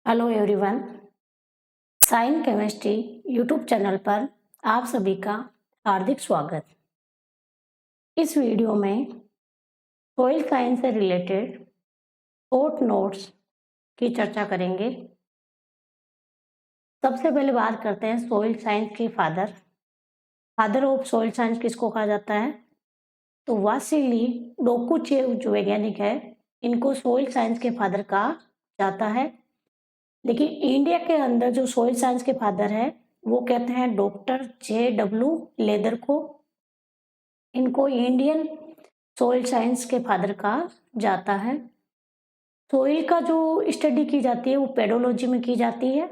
Hello everyone. Science chemistry YouTube channel पर आप सभी का हार्दिक स्वागत। इस वीडियो में सॉइल साइंस से रिलेटेड शॉर्ट नोट्स की चर्चा करेंगे। सबसे पहले बात करते हैं सॉइल साइंस के फादर ऑफ सॉइल साइंस किसको कहा जाता है? तो वासिली डोकुचेव जो वैज्ञानिक है, इनको सॉइल साइंस के फादर कहा जाता है। लेकिन इंडिया के अंदर जो सॉइल साइंस के फादर है वो कहते हैं डॉक्टर JW लेदर को। इनको इंडियन सॉइल साइंस के फादर कहा जाता है। सॉइल का जो स्टडी की जाती है वो पेडोलॉजी में की जाती है।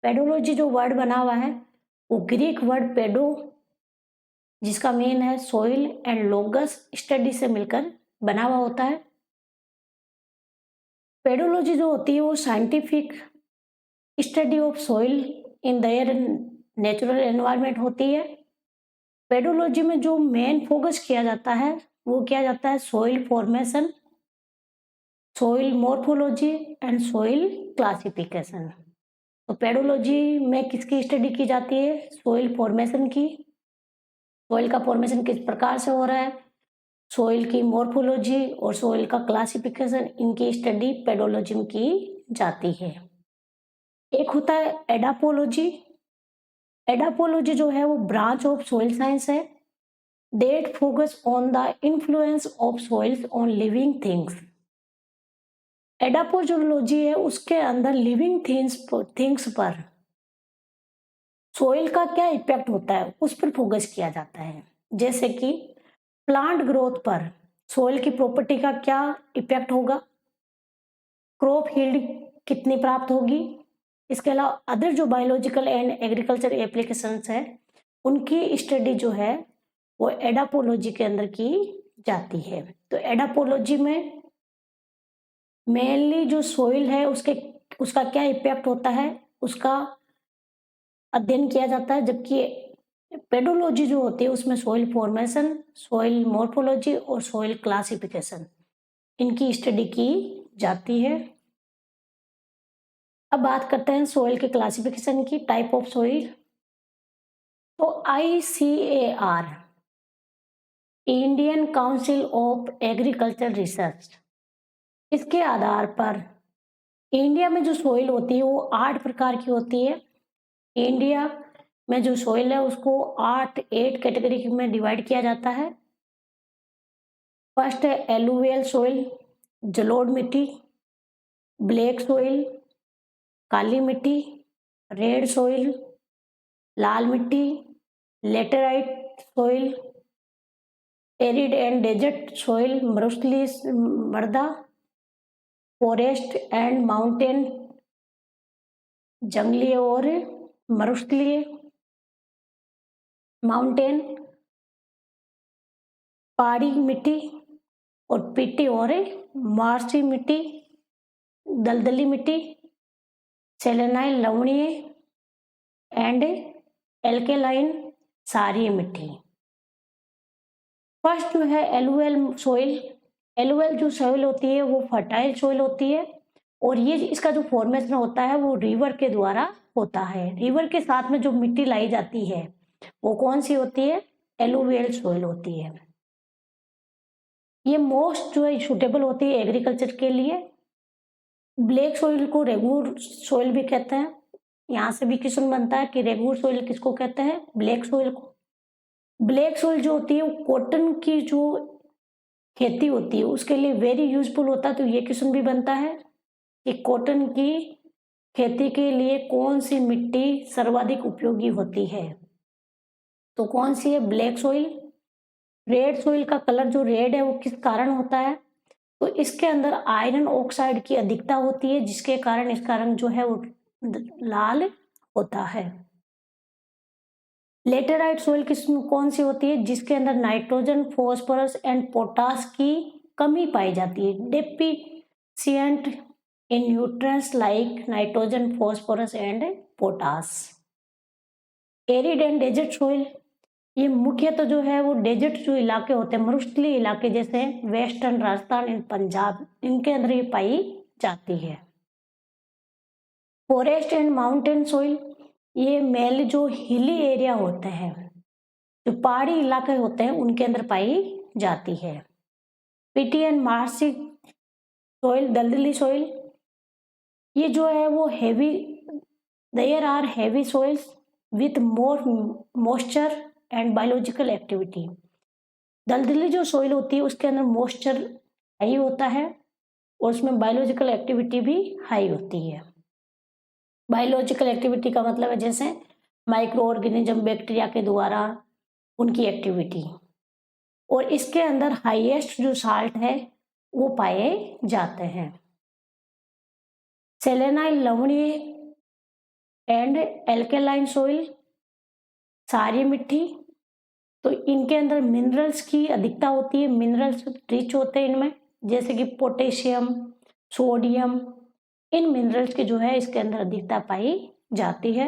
पेडोलॉजी जो वर्ड बना हुआ है वो ग्रीक वर्ड पेडो, जिसका मीन है सॉइल, एंड लोगस स्टडी से मिलकर बना हुआ होता है। पेडोलॉजी जो होती है वो scientific study of soil in their natural environment होती है। पेडोलॉजी में जो मेन फोकस किया जाता है वो किया जाता है soil formation, soil morphology and soil classification. तो पेडोलॉजी में किसकी स्टडी की जाती है? सॉइल फॉर्मेशन की। सॉइल का फॉर्मेशन किस प्रकार से हो रहा है, सॉइल की मॉर्फोलॉजी और सॉइल का क्लासिफिकेशन, इनकी स्टडी पेडोलॉजी में की जाती है। एक होता है एडापोलॉजी। एडापोलॉजी जो है वो ब्रांच ऑफ सॉइल साइंस है। That focus on the influence of soils on living things. Edaphology है उसके अंदर लिविंग थिंग्स पर सॉइल का क्या इफेक्ट होता है उस पर फोकस किया जाता है। जैसे कि प्लांट ग्रोथ पर सॉइल की प्रॉपर्टी का क्या इफेक्ट होगा, क्रॉप यील्ड कितनी प्राप्त होगी। इसके अलावा अदर जो बायोलॉजिकल एंड एग्रीकल्चर एप्लीकेशंस है उनकी स्टडी जो है वो एडापोलॉजी के अंदर की जाती है। तो एडापोलॉजी में मेनली जो सॉइल है उसका क्या इफेक्ट होता है उसका अध्ययन किया जाता है, जबकि पेडोलॉजी जो होती है उसमें सॉइल फॉर्मेशन, सॉइल मॉर्फोलॉजी और सॉइल क्लासिफिकेशन, इनकी स्टडी की जाती है। अब बात करते हैं सॉइल के क्लासिफिकेशन की, टाइप ऑफ सॉइल। तो ICAR, Indian council of agriculture research, इसके आधार पर इंडिया में जो सॉइल होती है वो 8 प्रकार की होती है। इंडिया में जो सॉइल है उसको 8 कैटेगरी में डिवाइड किया जाता है। फर्स्ट है एलुवियल सॉइल, जलोढ़ मिट्टी, ब्लैक सॉइल, काली मिट्टी, रेड सॉइल, लाल मिट्टी, laterite soil, arid and desert soil, मृदा, फॉरेस्ट एंड माउंटेन, जंगली और मरुस्थलीय, माउंटेन, पहाड़ी मिट्टी और पिट्टी और मार्सी मिट्टी, दलदली मिट्टी, सेलेनाइल लवणीय एंड एल्केलाइन क्षारीय मिट्टी। फर्स्ट जो है एलुवियल सॉइल। एलुवियल जो सॉइल होती है वो फर्टाइल सॉइल होती है और ये इसका जो फॉर्मेशन होता है वो रिवर के द्वारा होता है। रिवर के साथ में जो मिट्टी लाई जाती है वो कौन सी होती है? एलुवियल सॉइल होती है। ये मोस्ट जो है सुटेबल होती है एग्रीकल्चर के लिए। ब्लैक सॉइल को रेगुर सॉइल भी कहते हैं। यहाँ से भी क्वेश्चन बनता है कि रेगुर सॉइल किसको कहते हैं? ब्लैक सॉइल को। ब्लैक सॉइल जो होती है वो कॉटन की जो खेती होती है उसके लिए वेरी यूजफुल होता है। तो ये क्वेश्चन भी बनता है कि कॉटन की खेती के लिए कौन सी मिट्टी सर्वाधिक उपयोगी होती है? तो कौन सी है? Black soil. रेड सॉइल का कलर जो रेड है वो किस कारण होता है? तो इसके अंदर आयरन ऑक्साइड की अधिकता होती है जिसके कारण इसका रंग जो है वो लाल होता है। लेटेराइट सॉइल कौन सी होती है? जिसके अंदर नाइट्रोजन, फॉस्फोरस एंड पोटास की कमी पाई जाती है। Deficient in nutrients like nitrogen, phosphorus and potash. Arid and desert soil, ये मुख्यतः जो है वो डेजर्ट जो इलाके होते हैं, मरुस्थलीय इलाके जैसे वेस्टर्न राजस्थान एंड पंजाब, इनके अंदर ये पाई जाती है। फॉरेस्ट एंड माउंटेन सॉइल, ये मेनली जो हिली एरिया होते हैं, जो पहाड़ी इलाके होते हैं, उनके अंदर पाई जाती है। पीटी एंड मार्सी सॉइल, दलदली सॉइल, ये जो है वो heavy, there are heavy soils with more moisture and biological activity. दलदली जो सॉइल होती है उसके अंदर मॉइस्चर हाई होता है और उसमें बायोलॉजिकल एक्टिविटी भी हाई होती है। बायोलॉजिकल एक्टिविटी का मतलब है जैसे माइक्रो ऑर्गेनिज्म, बैक्टीरिया के द्वारा उनकी एक्टिविटी, और इसके अंदर हाईएस्ट जो साल्ट है वो पाए जाते हैं। सेलेनाइल, लवणीय एंड एल्केलाइन सॉइल, सारी मिट्टी, तो इनके अंदर मिनरल्स की अधिकता होती है, मिनरल्स रिच होते हैं इनमें, जैसे कि पोटेशियम, सोडियम, इन मिनरल्स की जो है इसके अंदर अधिकता पाई जाती है।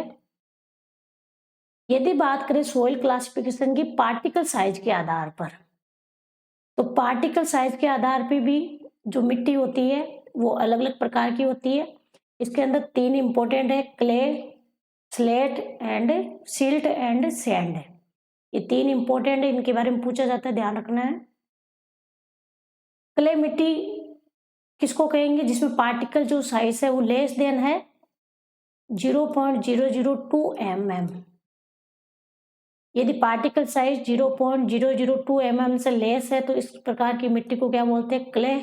यदि बात करें सॉइल क्लासिफिकेशन की पार्टिकल साइज के आधार पर, तो पार्टिकल साइज के आधार पर भी जो मिट्टी होती है वो अलग अलग प्रकार की होती है। इसके अंदर 3 इंपॉर्टेंट है, clay, slate and silt and sand. ये 3 इंपॉर्टेंट है, इनके बारे में पूछा जाता है, ध्यान रखना है। क्ले मिट्टी किसको कहेंगे? जिसमें पार्टिकल जो साइज है वो लेस देन है 0.002 mm। यदि पार्टिकल साइज 0.002 mm से लेस है तो इस प्रकार की मिट्टी को क्या बोलते हैं? क्ले।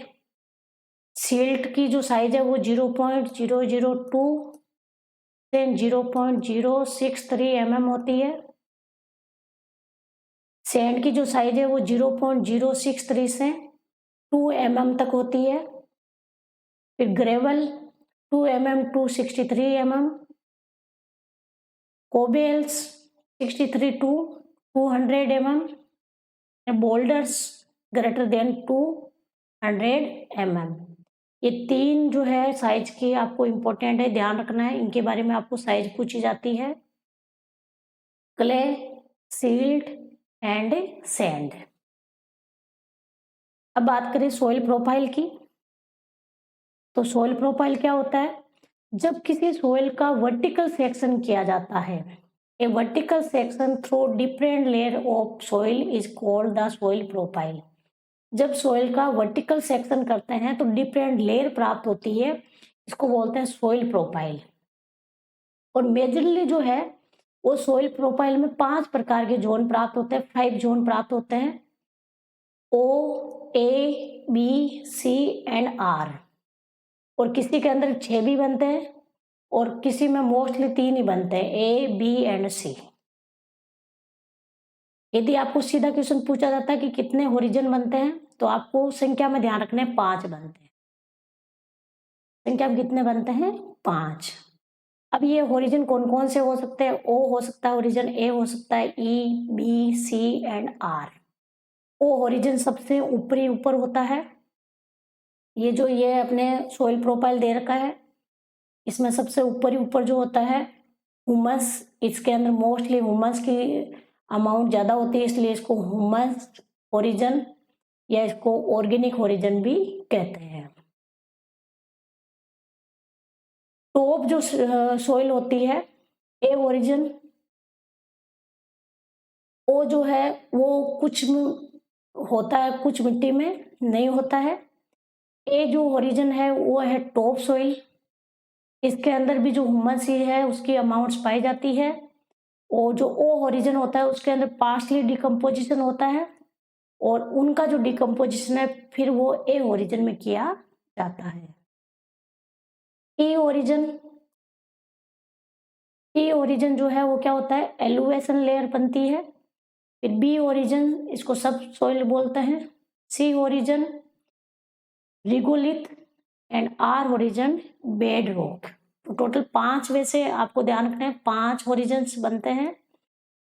सिल्ट की जो साइज है वो 0.002 से 0.063 mm होती है। सैंड की जो साइज है वो 0.063 से 2 mm तक होती है। फिर gravel 2 mm to 63 mm, cobbles 63 to 200 mm, boulders greater than 200 mm। ये 3 जो है साइज की आपको इंपॉर्टेंट है, ध्यान रखना है, इनके बारे में आपको साइज पूछी जाती है, क्ले, सिल्ट एंड सैंड। अब बात करें सॉइल प्रोफाइल की, तो सॉइल प्रोफाइल क्या होता है? जब किसी सॉइल का वर्टिकल सेक्शन किया जाता है, a vertical section through different layer of soil is called the soil profile. जब सॉइल का वर्टिकल सेक्शन करते हैं तो डिफरेंट लेयर प्राप्त होती है, इसको बोलते हैं सॉइल प्रोफाइल। और मेजरली जो है वो सॉइल प्रोफाइल में 5 प्रकार के जोन प्राप्त होते हैं, 5 जोन प्राप्त होते हैं, ओ, ए, बी, सी एंड आर। और किसी के अंदर 6 भी बनते हैं और किसी में मोस्टली 3 ही बनते हैं, ए, बी एंड सी। यदि आपको सीधा क्वेश्चन पूछा जाता है कि कितने होरिजन बनते हैं, तो आपको संख्या में ध्यान रखना है, 5 बनते हैं। संख्या में कितने बनते हैं? 5। अब ये होरिजन कौन कौन से हो सकते हैं? ओ हो सकता है होरिजन, ए हो सकता है, E, B, C and R. O horizon सबसे ऊपर होता है। ये अपने सॉइल प्रोफाइल दे रखा है, इसमें सबसे ऊपर जो होता है ह्यूमस, इसके अंदर मोस्टली ह्यूमस की अमाउंट ज़्यादा होती है, इसलिए इसको ह्यूमस ओरिजिन या इसको ऑर्गेनिक ओरिजिन भी कहते हैं। टॉप जो सॉइल होती है ए ओरिजिन, ओ जो है वो कुछ होता है, कुछ मिट्टी में नहीं होता है। ए जो ओरिजिन है वो है टॉप सॉइल, इसके अंदर भी जो ह्यूमस है उसकी अमाउंट्स पाई जाती है। और जो ओ ओरिजिन होता है उसके अंदर पार्शली डिकम्पोजिशन होता है और उनका जो डिकम्पोजिशन है फिर वो ए ओरिजिन में किया जाता है। ई ओरिजिन, ई ओरिजिन जो है वो क्या होता है? एलिवेशन लेयर बनती है। फिर बी ओरिजिन, इसको सब सॉइल बोलते हैं। C horizon regolith and R horizon bedrock. तो टोटल 5 वैसे आपको ध्यान रखना है, 5 ओरिजिन्स बनते हैं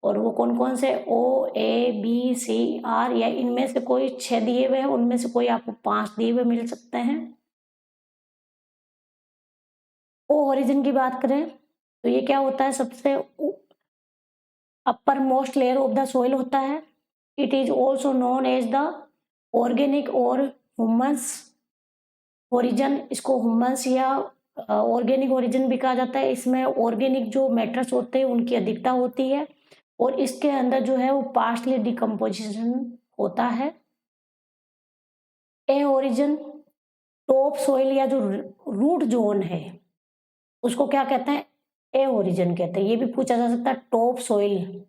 और वो कौन कौन से? ओ, ए, बी, सी, आर, या इनमें से कोई 6 दिए हुए हैं, उनमें से कोई आपको 5 दिए हुए मिल सकते हैं। ओ ओरिजिन की बात करें तो ये क्या होता है? सबसे upper most layer of the soil होता है। It is also known as the organic और ह्यूमस ओरिजिन। इसको ह्यूमस या ऑर्गेनिक ओरिजिन भी कहा जाता है। इसमें ऑर्गेनिक जो मैटर्स होते हैं उनकी अधिकता होती है और इसके अंदर जो है वो पार्शली डिकम्पोजिशन होता है। ए ओरिजिन टॉप सोइल या जो रूट जोन है उसको क्या कहते हैं? ए ओरिजिन कहते हैं। ये भी पूछा जा सकता है टॉप सोइल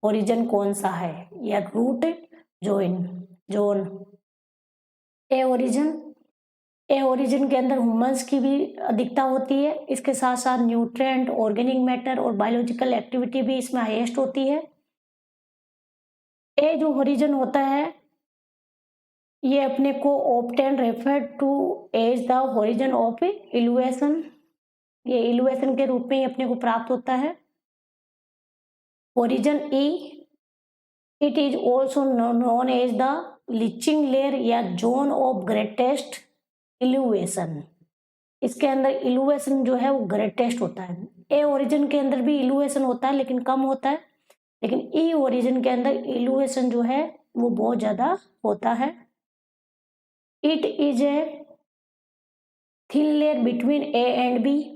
ओरिजिन कौन सा है या रूट जोन। ए ओरिजिन के अंदर ह्यूमंस की भी अधिकता होती है। इसके साथ साथ न्यूट्रिएंट, ऑर्गेनिक मैटर और बायोलॉजिकल एक्टिविटी भी इसमें हाईएस्ट होती है। ए जो ओरिजिन होता है ये अपने को often refer to as the horizon of eluviation, ये इल्यूएशन के रूप में ही अपने को प्राप्त होता है। Horizon E it is also known as the leaching layer या जोन ऑफ ग्रेटेस्ट इल्यूएशन। इसके अंदर इल्यूएशन जो है वो ग्रेटेस्ट होता है। ए ओरिजिन के अंदर भी इल्यूएशन होता है लेकिन कम होता है, लेकिन ई ओरिजिन के अंदर इल्यूएशन जो है वो बहुत ज्यादा होता है। It is a thin layer between A and B.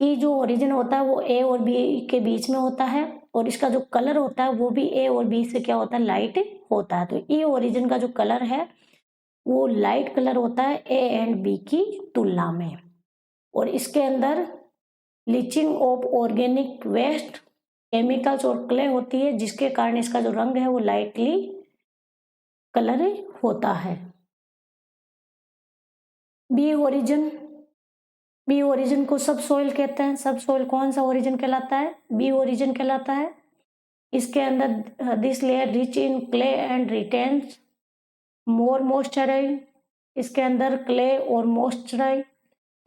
E जो ओरिजिन होता है वो ए और बी के बीच में होता है और इसका जो कलर होता है वो भी ए और बी से क्या होता है? लाइट होता है। तो ई ओरिजिन का जो कलर है वो लाइट कलर होता है ए एंड बी की तुलना में और इसके अंदर leaching of organic waste, chemicals और क्ले होती है जिसके कारण इसका जो रंग है वो लाइटली कलर होता है। बी ओरिजिन को सब सोइल कहते हैं। सब सोइल कौन सा ओरिजिन कहलाता है? बी ओरिजिन कहलाता है। इसके अंदर this layer rich in clay and retains more moisturise. इसके अंदर क्ले और मॉइस्चराइज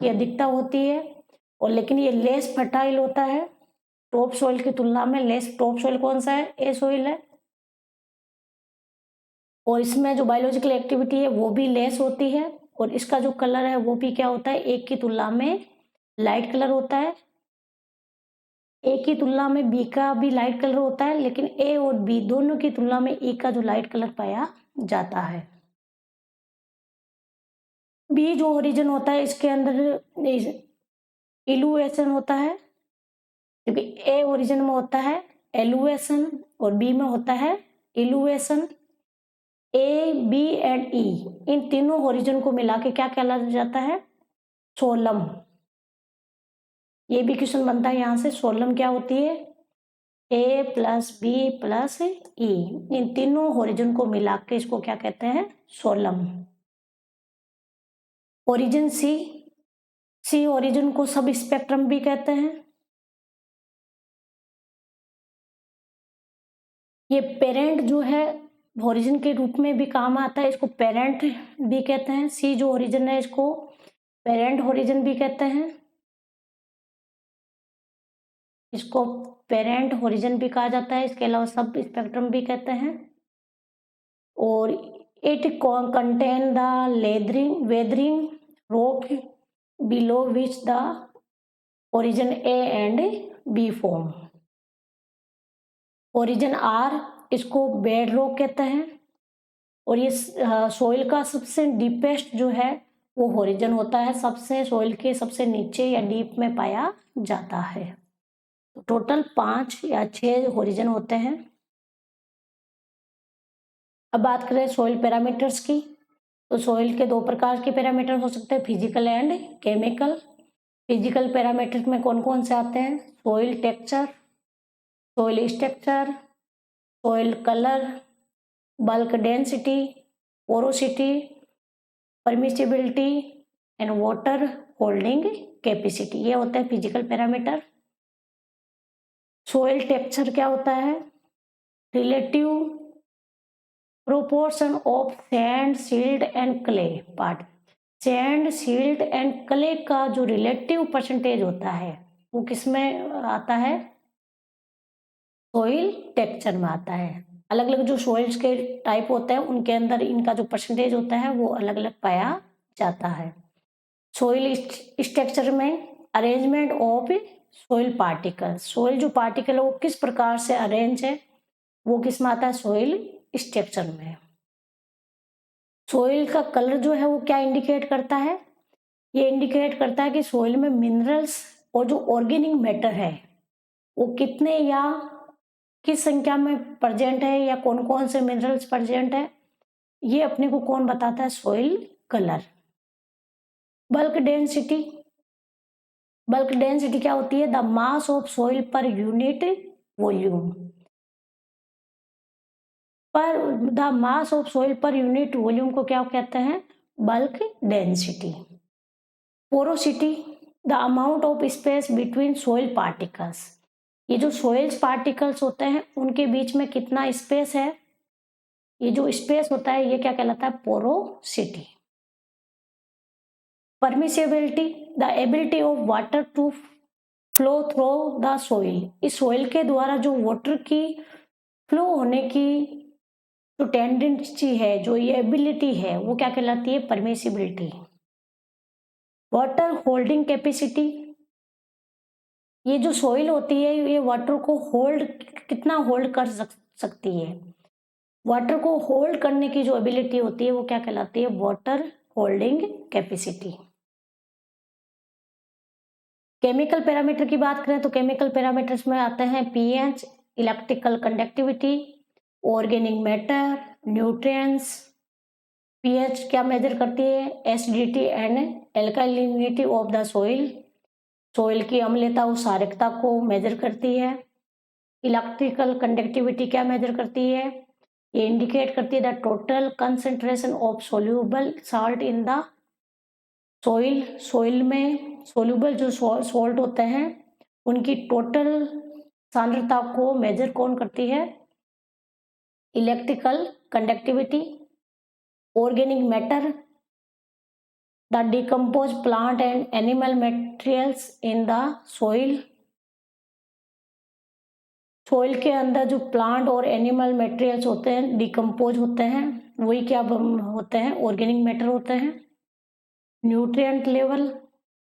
की अधिकता होती है और लेकिन ये लेस फर्टाइल होता है टॉप सोइल की तुलना में। लेस टॉप सोइल कौन सा है? ए सोइल है और इसमें जो बायोलॉजिकल एक्टिविटी है वो भी लेस होती है और इसका जो कलर है वो भी क्या होता है? एक की तुलना में लाइट कलर होता है। ए की तुलना में बी का भी लाइट कलर होता है लेकिन ए और बी दोनों की तुलना में ई का जो लाइट कलर पाया जाता है। बी जो ओरिजिन होता है इसके अंदर इल्यूएशन होता है क्योंकि ए ओरिजिन में होता है एलुएशन और बी में होता है इल्यूएशन। ए बी एंड ई इन तीनों ओरिजिन को मिला के क्या कहलाया जाता है? सोलम। ये भी क्वेश्चन बनता है यहाँ से। सोलम क्या होती है? ए प्लस बी प्लस ई, इन तीनों ओरिजिन को मिला के इसको क्या कहते हैं? सोलम। ओरिजिन सी ओरिजिन को सब स्पेक्ट्रम भी कहते हैं। ये पेरेंट जो है ओरिजिन के रूप में भी काम आता है, इसको पेरेंट भी कहते हैं। सी जो ओरिजिन है इसको पेरेंट ओरिजिन भी कहते हैं, इसको पेरेंट ओरिजिन भी कहा जाता है। इसके अलावा सब स्पेक्ट्रम भी कहते हैं। और it contain the weathering rock below which the horizon A and B form. Horizon R इसको बेड रॉक कहते हैं और ये सोइल का सबसे डीपेस्ट जो है वो ओरिजिन होता है, सबसे सोइल के सबसे नीचे या डीप में पाया जाता है। तो टोटल 5 या 6 ओरिजिन होते हैं। अब बात करें सोइल पैरामीटर्स की, तो सोइल के 2 प्रकार के पैरामीटर हो सकते हैं, physical and chemical. Physical parameter में कौन कौन से आते हैं? Soil texture, soil structure, soil colour, bulk density, porosity, permissibility and water holding capacity, ये होता है फिजिकल पैरामीटर। सोइल टेक्सचर क्या होता है? Relative proportion of sand, silt and clay part. Sand, silt and clay का जो रिलेटिव परसेंटेज होता है वो किस में आता है? सोइल टेक्सचर में आता है। अलग अलग जो सोइल्स के टाइप होते हैं उनके अंदर इनका जो परसेंटेज होता है वो अलग अलग पाया जाता है। सोइल स्ट्रक्चर में arrangement of soil particle, soil जो पार्टिकल है वो किस प्रकार से अरेंज है वो किस में आता है? सोइल स्ट्रक्चर में। सोइल का कलर जो है वो क्या इंडिकेट करता है? ये इंडिकेट करता है कि सोइल में मिनरल्स और जो ऑर्गेनिक मैटर है वो कितने या किस संख्या में प्रेजेंट है या कौन कौन से मिनरल्स प्रेजेंट है, ये अपने को कौन बताता है? Soil colour. Bulk density, bulk density क्या होती है? The mass of soil per unit volume, per the mass of soil per unit volume को क्या कहते हैं? Bulk density. Porosity, the amount of space between soil particles, ये जो soils particles होते हैं उनके बीच में कितना स्पेस है, ये जो स्पेस होता है ये क्या कहलाता है? Porosity. Permissibility, the ability of water to flow through the soil, इस सोइल के द्वारा जो वाटर की फ्लो होने की जो टेंडेंसी है, जो ये एबिलिटी है, वो क्या कहलाती है? परमिसिबिलिटी। वाटर होल्डिंग कैपेसिटी, ये जो सोइल होती है ये वाटर को होल्ड कितना होल्ड कर सकती है, वाटर को होल्ड करने की जो एबिलिटी होती है वो क्या कहलाती है? Water holding capacity. Chemical parameter की बात करें तो केमिकल पैरामीटर्स में आते हैं pH, electrical conductivity, organic matter, nutrients. PH क्या मेजर करती है? Acidity and एल्कालिनिटी of the soil, soil की अम्लता और क्षारकता को मेजर करती है। इलेक्ट्रिकल कंडक्टिविटी क्या मेजर करती है? ये इंडिकेट करती है the total concentration of soluble salt in the soil, soil में सोल्यूबल जो सॉल्ट होते हैं उनकी टोटल सांद्रता को मेजर कौन करती है? Electrical conductivity. Organic matter, the decompose plant and animal materials in the soil, soil के अंदर जो प्लांट और एनिमल मटेरियल्स होते हैं डिकम्पोज होते हैं, वही क्या होते हैं? ऑर्गेनिक मैटर होते हैं। न्यूट्रिएंट लेवल,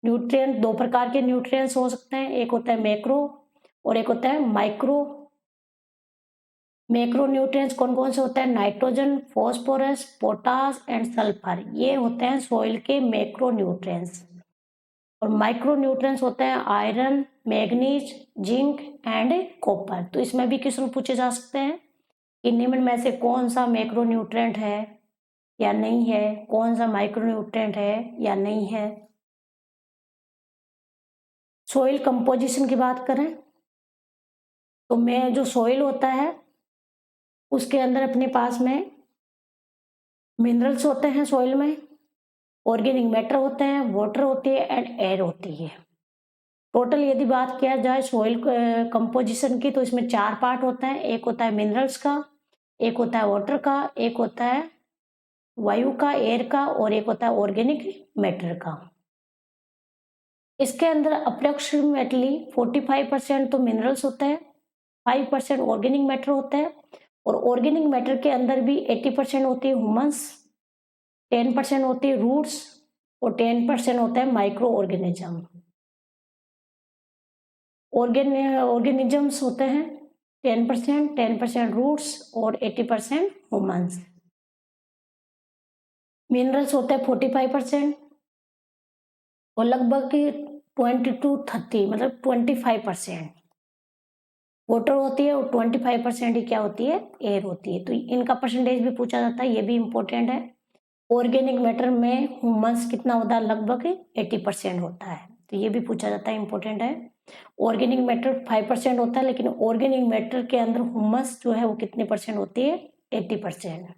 न्यूट्रिएंट दो प्रकार के न्यूट्रिएंट्स हो सकते हैं, एक होता है मैक्रो और एक होता है माइक्रो। मैक्रो न्यूट्रिएंट्स कौन कौन से होते हैं? Nitrogen, phosphorus, potash and sulphur, ये होते हैं सोइल के मैक्रो न्यूट्रिएंट्स। और माइक्रो न्यूट्रिएंट्स होते हैं iron, manganese, zinc and copper. तो इसमें भी क्वेश्चन पूछे जा सकते हैं कि निम्न में से कौन सा मैक्रो न्यूट्रिएंट है या नहीं है, कौन सा माइक्रो न्यूट्रिएंट है या नहीं है। सोइल कंपोजिशन की बात करें तो मैं जो सोइल होता है उसके अंदर अपने पास में मिनरल्स होते हैं, सोइल में ऑर्गेनिक मैटर होते हैं, वाटर होती है एंड एयर होती है। टोटल यदि बात किया जाए सोइल कंपोजिशन की तो इसमें 4 पार्ट होते हैं, एक होता है मिनरल्स का, एक होता है वाटर का, एक होता है वायु का, एयर का, और एक होता है ऑर्गेनिक मैटर का। इसके अंदर अप्रोक्सीमेटली 45% तो मिनरल्स होते हैं, 5% ऑर्गेनिक मैटर होता है, और ऑर्गेनिक मैटर के अंदर भी 80% होती है ह्यूमस, 10% होती है रूट्स और 10% होता है माइक्रो ऑर्गेनिज्म। ऑर्गेनिजम्स होते हैं 10% रूट्स और 80% ह्यूमंस। मिनरल्स होते हैं 45% और लगभग 20 to 30 मतलब 25% वाटर होती है और 25% ही क्या होती है? एयर होती है। तो इनका परसेंटेज भी पूछा जाता है, ये भी इम्पोर्टेंट है। ऑर्गेनिक मैटर में ह्यूमस कितना होता है? लगभग 80% होता है, तो ये भी पूछा जाता है, इम्पोर्टेंट है। ऑर्गेनिक मैटर 5% होता है, लेकिन ऑर्गेनिक मैटर के अंदर ह्यूमस जो है वो कितने परसेंट होती है? 80%।